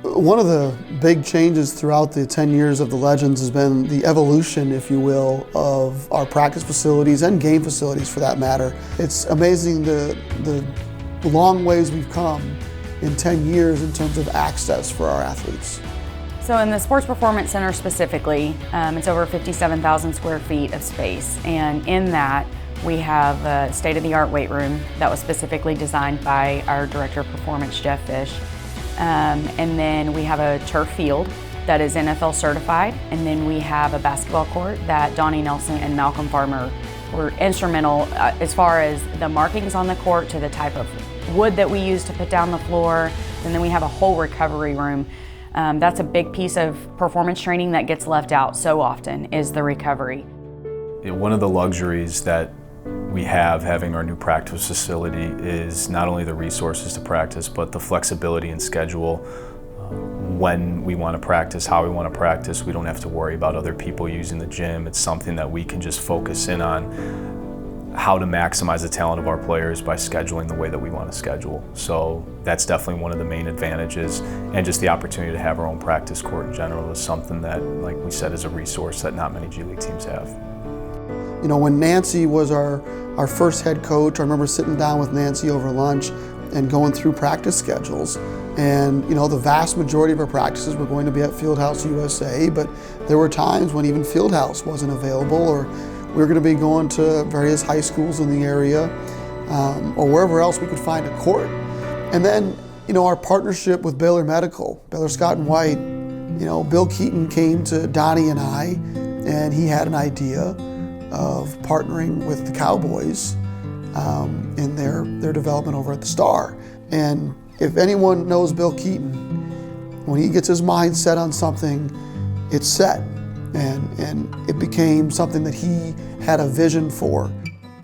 One of the big changes throughout the 10 years of the Legends has been the evolution, if you will, of our practice facilities and game facilities for that matter. It's amazing the long ways we've come in 10 years in terms of access for our athletes. So in the Sports Performance Center specifically, it's over 57,000 square feet of space, and in that we have a state-of-the-art weight room that was specifically designed by our Director of Performance, Jeff Fish. And then we have a turf field that is NFL certified, and then we have a basketball court that Donnie Nelson and Malcolm Farmer were instrumental as far as the markings on the court to the type of wood that we use to put down the floor, and then we have a whole recovery room. That's a big piece of performance training that gets left out so often, is the recovery. One of the luxuries that we have having our new practice facility is not only the resources to practice, but the flexibility in schedule. When we want to practice, how we want to practice, we don't have to worry about other people using the gym. It's something that we can just focus in on how to maximize the talent of our players by scheduling the way that we want to schedule. So that's definitely one of the main advantages, and just the opportunity to have our own practice court in general is something that, like we said, is a resource that not many G League teams have. You know, when Nancy was our first head coach, I remember sitting down with Nancy over lunch and going through practice schedules. And you know, the vast majority of our practices were going to be at Fieldhouse USA, but there were times when even Fieldhouse wasn't available, or we were going to be going to various high schools in the area, or wherever else we could find a court. And then, you know, our partnership with Baylor Medical, Baylor Scott and White, you know, Bill Keaton came to Donnie and I, and he had an idea of partnering with the Cowboys in their development over at the Star. And if anyone knows Bill Keaton, when he gets his mind set on something, it's set. And it became something that he had a vision for.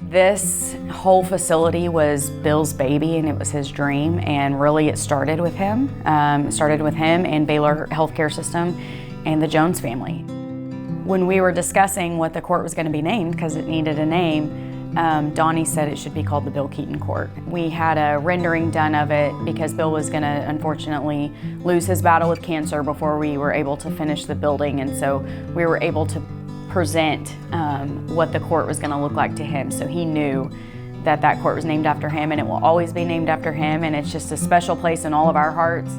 This whole facility was Bill's baby, and it was his dream, and really it started with him. It started with him and Baylor Healthcare System and the Jones family. When we were discussing what the court was going to be named, because it needed a name, Donnie said it should be called the Bill Keaton Court. We had a rendering done of it because Bill was going to unfortunately lose his battle with cancer before we were able to finish the building, and so we were able to present what the court was going to look like to him. So he knew that that court was named after him, and it will always be named after him, and it's just a special place in all of our hearts.